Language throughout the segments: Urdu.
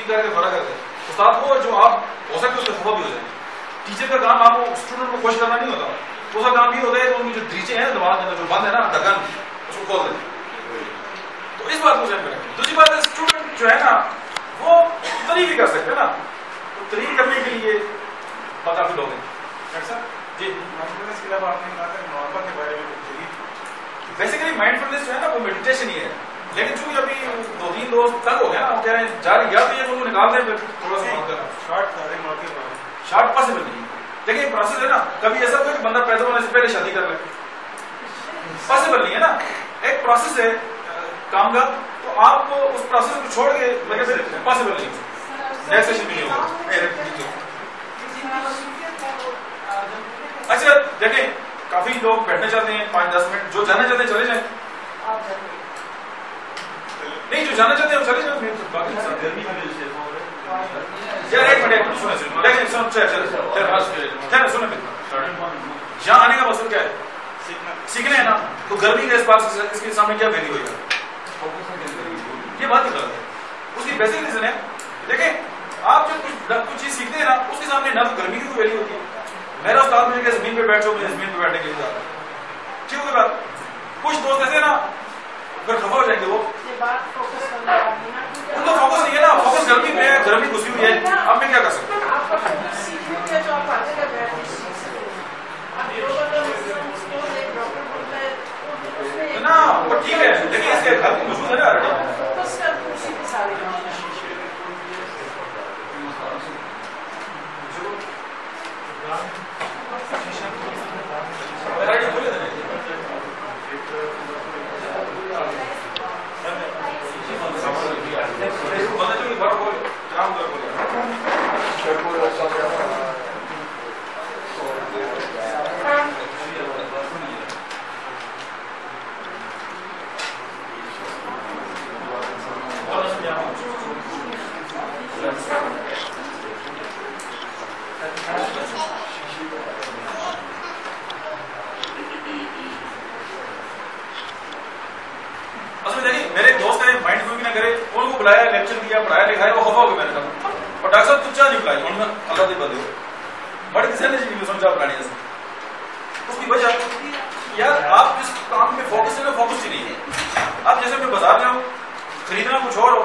ٹھیک کر کے فرا کر کے استاد کو جو آپ ہو سکتے اس سے خفا بھی ہو جائیں. ٹیچر کا کام آپ کو اسٹوڈنٹ کو خوش کرنا نہیں ہوتا, اس کا کام یہ ہوتا ہے کہ ان کی جو دریچے ہیں دماغ کے اندر جو بند ہے نا ڈھکن, اس کو کھول دیں. تو اس بات کو ذہن میں رکھیں. دوسری بات ہے اسٹوڈنٹ جو ہے نا وہ تری بھی کر سکتے ہیں نا, تو تری کرنے کے لیے کافی لوگ ہیں. جی مائنڈفلنس کے علاوہ آپ نے کہا تھا نارمل کے بارے میں. بیسیکلی مائنڈ فلنس جو ہے نا وہ میڈیٹیشن ہی ہے, لیکن چونکہ ابھی 2-3 دوست تنگ ہو گیا نا, وہ کہہ رہے ہیں جاری یا تو یہ ان کو نکال دیں پھر تھوڑا سا بات کرنا. شارٹ پاسبل نہیں. دیکھیں پروسیس ہے نا, کبھی ایسا ہوتا ہے کہ بندہ پیدا ہونے سے پہلے شادی کر لے, پاسبل نہیں ہے نا. ایک پروسیس ہے کام کا, تو آپ اس پروسیس کو چھوڑ کے پاسبل نہیں ہے. نیکسٹ سیشن بھی نہیں ہوگا. اچھا دیکھیں کافی لوگ بیٹھنا چاہتے ہیں 5-10 منٹ, جو جانا چاہتے ہیں چلے جائیں. نہیں جو جانا چاہتے ہیں وہ چلے جائیں. یہاں آنے کا مقصد کیا ہے؟ سیکھنا ہے نا. تو گرمی کے اس کے سامنے کیا ویلیو ہوئے گا؟ یہ بات ہی غلط ہے. اس کی بیسک ریزن ہے, دیکھیں آپ جو کچھ چیز سیکھتے ہیں نا اس کے سامنے نہ تو گرمی کی کوئی ویلیو ہوتی ہے. میرا استاد مجھے کہ زمین پہ بیٹھو, مجھے زمین پہ بیٹھنے کے لیے جاتا ہے. ٹھیک ہوگی بات. کچھ دوست ایسے نا پھر خفا ہو جائیں گے, وہ ان کو فوکس نہیں ہے نا, فوکس گرمی پہ ہے, گرمی گھسی ہوئی ہے, اب میں کیا کر سکتا ہوں. نا وہ ٹھیک ہے, لیکن اس کے گھر موجود ہے نا. بلایا, لیکچر دیا, پڑھایا لکھایا, وہ خفا ہو گیا. میں نے کہا اور ڈاکٹر صاحب تم چاہ نہیں بلائی, انہوں نے اللہ دی بندے بڑے کسی نے نہیں سمجھا بلانی ہے. اس کی وجہ یار آپ جس کام میں فوکس ہے نا, فوکس ہی نہیں ہے. آپ جیسے میں بازار میں ہو, خریدنا کچھ اور ہو,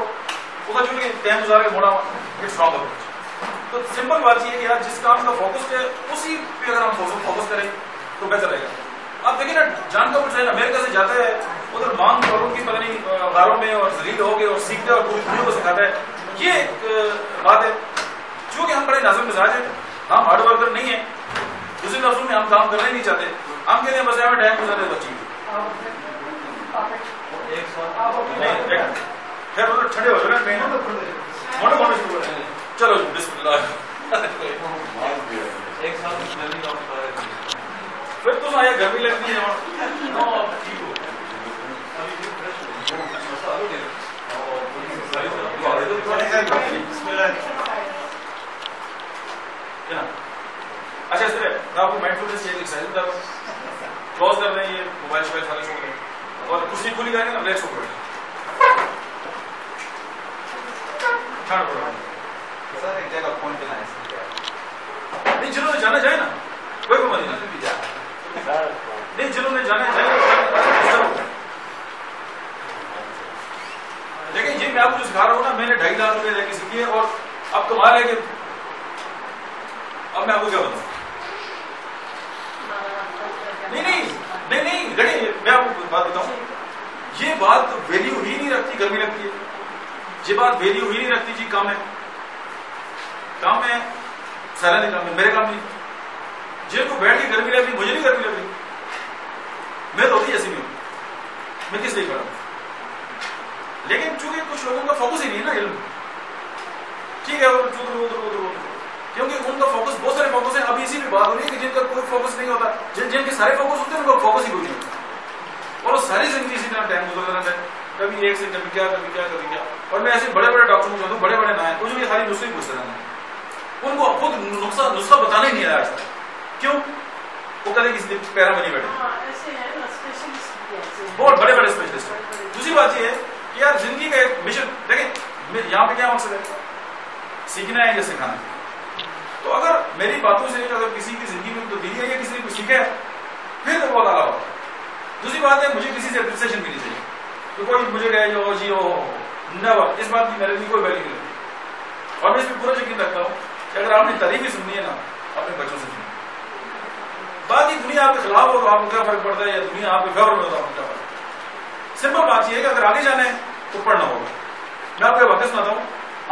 ادھر چونکہ ٹائم گزار کے موڑا اٹس رانگ اپروچ. تو سمپل بات یہ ہے کہ یار جس کام کا فوکس ہے اسی پہ اگر ہم فوکس کریں تو بہتر رہے گا. آپ دیکھیں نا جان کا کچھ ہے نا, امریکہ سے جاتا ہے ادھر مانگ والوں کی پتہ نہیں غاروں میں اور ذلیل ہو گئے اور سیکھتے اور پوری دنیا کو سکھاتا ہے. یہ ایک بات ہے. چونکہ ہم بڑے نازک مزاج ہیں, ہم ہارڈ ورکر نہیں ہیں, دوسرے لفظوں میں ہم کام کرنا ہی نہیں چاہتے. ہم کہتے ہیں بس ہمیں ٹائم گزارے بچی خیر ادھر ٹھنڈے ہو جائے موٹے شروع کریں. چلو بسم اللہ. پھر تم آیا گرمی لگتی ہے ٹھیک ہو. اچھا اس طرح میں آپ کو مائنڈ فلنس کی ایکسرسائز بتا رہا ہوں. کلوز کر رہے ہیں یہ موبائل شوبائل سارے چھوڑ دیں اور کرسی کھلی کریں گے نا, ریلیکس ہو پڑے ٹھنڈ پڑ رہا ہے. سر ایک جگہ فون چلائیں نہیں, جنہوں نے جانا جائے نا کوئی کو مدینہ بھی جائے نہیں, جنہوں نے جانا جائے. لیکن جی میں آپ کو سکھا رہا ہوں نا, میں نے 2.5 لاکھ روپے دے کے سیکھی ہے اور اب کمال ہے کہ اب میں آپ کو کیا بتاؤں. نہیں لڑیں, میں آپ کو بات بتاؤں, یہ بات ویلیو ہی نہیں رکھتی, گرمی لگتی ہے. یہ بات ویلیو ہی نہیں رکھتی. جی کام ہے سیلری کام ہے, میرے کام نہیں. جن کو بیٹھ کے گرمی لگ رہی, مجھے نہیں گرمی لگ رہی, میں تو ہوتی ایسی بھی ہوں, میں کس لیے کر رہا ہوں. لیکن چونکہ کچھ لوگوں کا فوکس ہی نہیں ہے نا علم, ٹھیک ہے, کیونکہ ان کا فوکس بہت سارے فوکس ہیں. ابھی اسی بھی بات ہو رہی ہے کہ جن کا کوئی فوکس نہیں ہوتا, جن کے سارے فوکس ہوتے ہیں ان کا فوکس ہی کوئی نہیں ہوتا, اور وہ ساری زندگی اسی طرح ٹائم گزر رہتا ہے, کبھی ایک سے کبھی کیا. اور میں ایسے بڑے ڈاکٹروں کو چاہتا ہوں, بڑے نام ہیں, کچھ بھی خالی نسخے پوچھتے رہتے ہیں, ان کو خود نسخہ بتانا ہی نہیں آیا آج تک. کیوں؟ وہ کہتے کسی پیرا میں نہیں بیٹھے, بہت بڑے اسپیشلسٹ ہیں. دوسری بات یہ ہے کہ یار زندگی کا ایک مشن دیکھیں, یہاں پہ کیا مقصد ہے, سیکھنا ہے یا سکھانا ہے. تو اگر میری باتوں سے اگر کسی کی زندگی میں تبدیلی ہے یا کسی نے کچھ سیکھا ہے پھر تو بہت اعلیٰ بات ہے. دوسری بات ہے مجھے کسی سے اپریسیشن ملنی چاہیے. تو کوئی مجھے کہے جو جی او نیور, اس بات کی میرے لیے کوئی ویلیو نہیں رکھتی. اور میں اس پہ پورا یقین رکھتا ہوں کہ اگر آپ نے تعریف ہی سننی ہے نا اپنے بچوں سے سنی. باقی دنیا آپ کے خلاف ہو تو آپ کو کیا فرق پڑتا ہے, یا دنیا آپ کے فیور میں ہو تو آپ کو کیا فرق پڑتا ہے. سمپل بات یہ ہے کہ اگر آگے جانا ہے تو پڑھنا ہوگا. میں آپ کو واقعہ سناتا ہوں.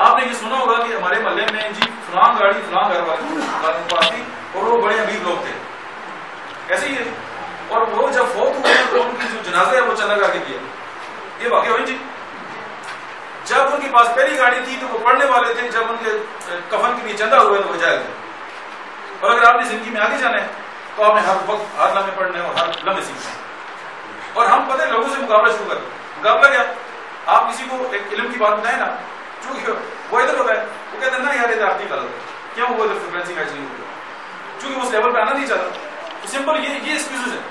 آپ نے یہ سنا ہوگا کہ ہمارے محلے میں جی فلاں گاڑی فلاں گھر والے کے پاس تھی اور وہ بڑے امیر لوگ تھے. ایسے ہی ہے. اور وہ جب فوت ہوئے تو ان کی جو جنازہ ہے وہ چندہ کر کے کیا. یہ واقعہ ہوئی جی. جب ان کے پاس پہلی گاڑی تھی تو وہ پڑھنے والے تھے, جب ان کے کفن کے لیے چندہ ہوئے تو وہ جائز تھے. اور اگر آپ نے زندگی میں آگے جانا ہے تو آپ نے ہر وقت ہر لمحے پڑھنا ہے اور ہر لمحے سیکھنا ہے. اور ہم پتہ لوگوں سے مقابلہ شروع کر دیں. مقابلہ کیا, آپ کسی کو ایک علم کی بات بتائیں نا, چونکہ وہ ادھر ہوتا ہے وہ کہتے ہیں نا یار ادھر آپ کی غلط ہے, کیوں وہ ادھر فریکوینسی میچ نہیں ہوتی, چونکہ وہ اس لیول پہ آنا نہیں چاہتا. تو سمپل یہ ایکسکیوزز ہے,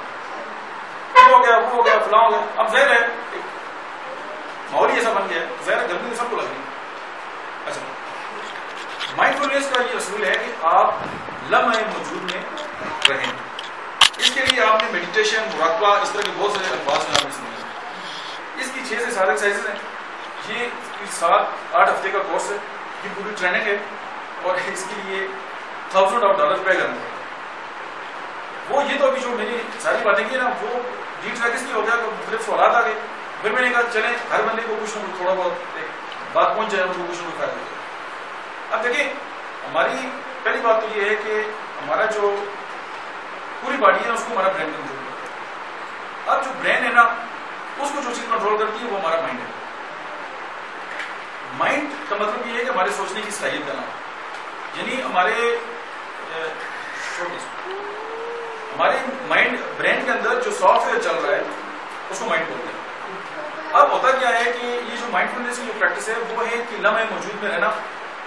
ہو گیا وہ ہو گیا فلاں ہو گیا. اب ظاہر ہے ماحول ہی ایسا بن گیا ہے, ظاہر ہے گرمی سب کو لگ رہی ہے. اچھا, مائنڈفلنس کا یہ اصول ہے کہ آپ لمحہ موجود میں رہیں. اس کے لیے آپ نے میڈیٹیشن, مراقبہ, اس طرح کے بہت سارے الفاظ میں آپ نے سنے. اس کی 6 سے 7 ایکسرسائزز ہیں. یہ 7-8 ہفتے کا کورس ہے. یہ پوری ٹریننگ ہے اور اس کے لیے $1000 پے کرنا ہے. وہ یہ تو ابھی جو میں نے ساری باتیں کی نا وہ ڈی ٹریک اس لیے ہو گیا کہ مختلف سوالات آ گئے. پھر میں نے کہا چلیں ہر بندے کو کچھ نہ کچھ تھوڑا بہت ایک بات پہنچ جائے, ان کو کچھ نہ کچھ فائدہ ہو جائے. اب دیکھیں ہماری پہلی بات تو یہ ہے کہ ہمارا جو پوری باڈی ہے اس کو ہمارا برین کنٹرول کرتا ہے. اب جو برین ہے نا اس کو جو چیز کنٹرول کرتی ہے وہ ہمارا مائنڈ ہے. مائنڈ کا مطلب یہ ہے کہ ہمارے سوچنے کی صلاحیت کا نام, یعنی ہمارے مائنڈ برین کے اندر جو سافٹ ویئر چل رہا ہے اس کو مائنڈ بولتے ہیں. اب ہوتا کیا ہے کہ یہ جو مائنڈ فلنس کی جو پریکٹس ہے وہ ہے کہ لمحے موجود میں رہنا.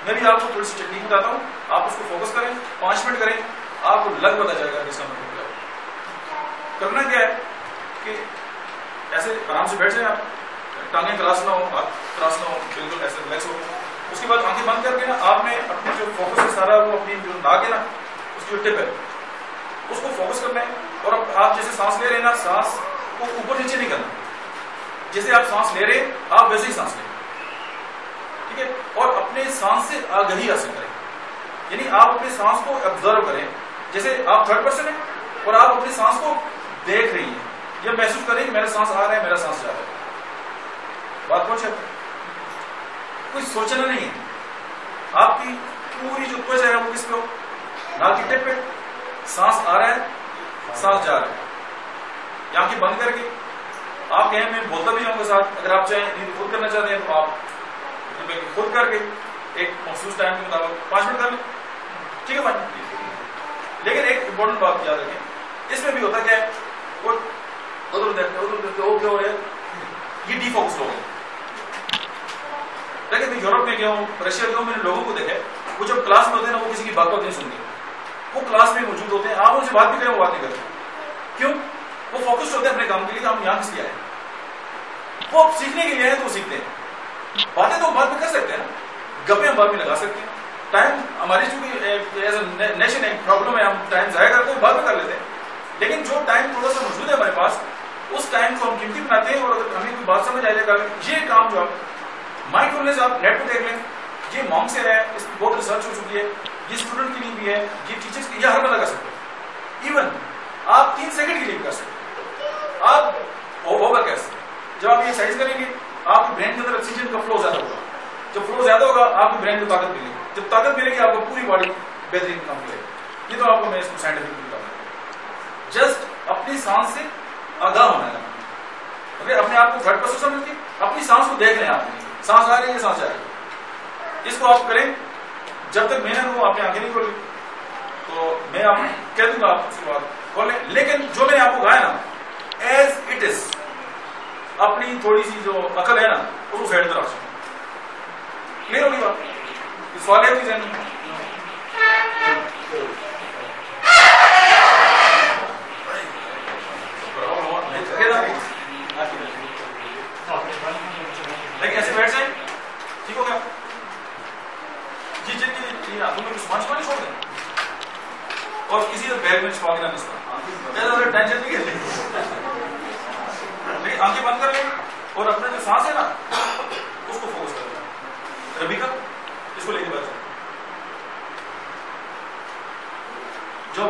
میں بھی آپ کو تھوڑی سی ٹیکنیک بتاتا ہوں, آپ اس کو فوکس کریں, 5 منٹ کریں, آپ کو لگ پتا جائے گا کہ اس کا مطلب کیا ہے. کرنا کیا ہے کہ ایسے آرام سے بیٹھ جائیں, آپ ٹانگیں کراس نہ ہو, ہاتھ کراس نہ ہو, بالکل ایسے ریلیکس ہو. اس کے بعد آنکھیں بند کر کے نا آپ نے اپنی جو فوکس ہے سارا وہ اپنی جو ناک ہے نا اس کی جو ٹپ ہے اس کو فوکس کرنا ہے. اور اب آپ جیسے سانس لے رہے ہیں نا سانس کو اوپر نیچے نہیں کرنا, جیسے آپ سانس لے رہے ہیں آپ ویسے ہی سانس لیں, ٹھیک ہے. اور اپنے سانس سے آگہی حاصل کریں, یعنی آپ اپنے سانس کو آبزرو کریں. جیسے آپ تھرڈ پرسن ہیں اور آپ اپنی سانس کو دیکھ رہی ہیں یا محسوس کریں کہ میرا سانس آ رہا ہے میرا سانس جا رہا ہے. بات پہنچے, کوئی سوچنا نہیں ہے. آپ کی پوری جو توجہ ہے وہ کس پہ ہو, ناک کی ٹپ پہ. سانس آ رہا ہے سانس جا رہا ہے. آنکھیں بند کر کے آپ کہیں میں بولتا بھی جاؤں گا ساتھ, اگر آپ چاہیں نیند خود کرنا چاہتے ہیں تو آپ خود کر کے ایک مخصوص ٹائم کے مطابق 5 منٹ کر لیں, ٹھیک ہے 5 منٹ. لیکن ایک امپورٹنٹ بات یاد رکھیں, اس میں بھی ہوتا کیا ہے کوئی ادھر دیکھتے وہ کیا ہو رہا ہے, یہ ڈی فوکس لوگ ہیں. لیکن میں یورپ میں گیا ہوں, رشیا گیا ہوں, میں نے لوگوں کو دیکھا وہ جب کلاس میں ہوتے ہیں نا وہ کسی کی بات نہیں سنتے, وہ کلاس میں موجود ہوتے ہیں. آپ ان سے بات بھی کریں وہ بات نہیں کرتے. کیوں؟ وہ فوکسڈ ہوتے ہیں اپنے کام کے لیے کہ ہم یہاں کس لیے آئے. وہ سیکھنے کے لیے آئے تو وہ سیکھتے ہیں. باتیں تو بعد میں کر سکتے ہیں نا, گپیں ہم بعد میں لگا سکتے ہیں. ٹائم ہماری چونکہ ایز اے نیشن ایک پرابلم ہے, ہم ٹائم ضائع کرتے ہیں بعد میں کر لیتے ہیں. لیکن جو ٹائم تھوڑا سا موجود ہے ہمارے پاس اس ٹائم کو ہم قیمتی بناتے ہیں. اور اگر ہمیں کوئی بات سمجھ آ جائے گا یہ کام جو آپ مائنڈ فلنس آپ نیٹ پہ دیکھ لیں, یہ مانگ سے ہے, اس کی بہت ریسرچ ہو چکی ہے, یہ اسٹوڈنٹ کے لیے بھی ہے, یہ ٹیچرس کے, یہ ہر بندہ کر سکتے ہیں. ایون آپ 3 سیکنڈ کے لیے بھی کر سکتے ہیں. آپ ہوگا کیسے جب آپ یہ ایکسرسائز کریں گے آپ کے برین کے اندر آکسیجن کا فلو زیادہ ہوگا. جب فلو زیادہ ہوگا آپ کے برین کو طاقت ملے گی. جب طاقت ملے گی آپ کو پوری باڈی بہترین کام کرے گی. یہ تو آپ کو میں اس کو سائنٹیفک بتا رہا ہوں. جسٹ اپنی سانس سے آگاہ ہونا ہے. اگر اپنے آپ کو تھرڈ پرسن سمجھ کے اپنی سانس کو دیکھ لیں, آپ سانس آ رہی ہے سانس جا رہی ہے. اس کو آپ کریں جب تک محنت ہو. آپ نے آنکھیں نہیں کھولی تو میں آپ کہہ دوں گا آپ اس کے بعد کھولیں. لیکن جو میں نے آپ کو کہا ہے نا ایز اٹ از, اپنی تھوڑی سی جو عقل ہے نا اس کو سائڈ میں رکھ سکیں. کلیئر ہوگی بات؟ سوال ہے ذہن میں؟ لیکن ایسے بیٹھ جائیں, ٹھیک ہو گیا. کچن کی ہاتھوں میں سامان چھپانے چھوڑ دیں اور کسی بیگ میں چھپا کے نہ نستا ٹینشن نہیں کرتے لیکن آنکھیں بند کر لیں اور اپنے جو سانس ہے نا اس کو فوکس کر لیں. ربیکا اس کو لے کے بیٹھ جاؤ.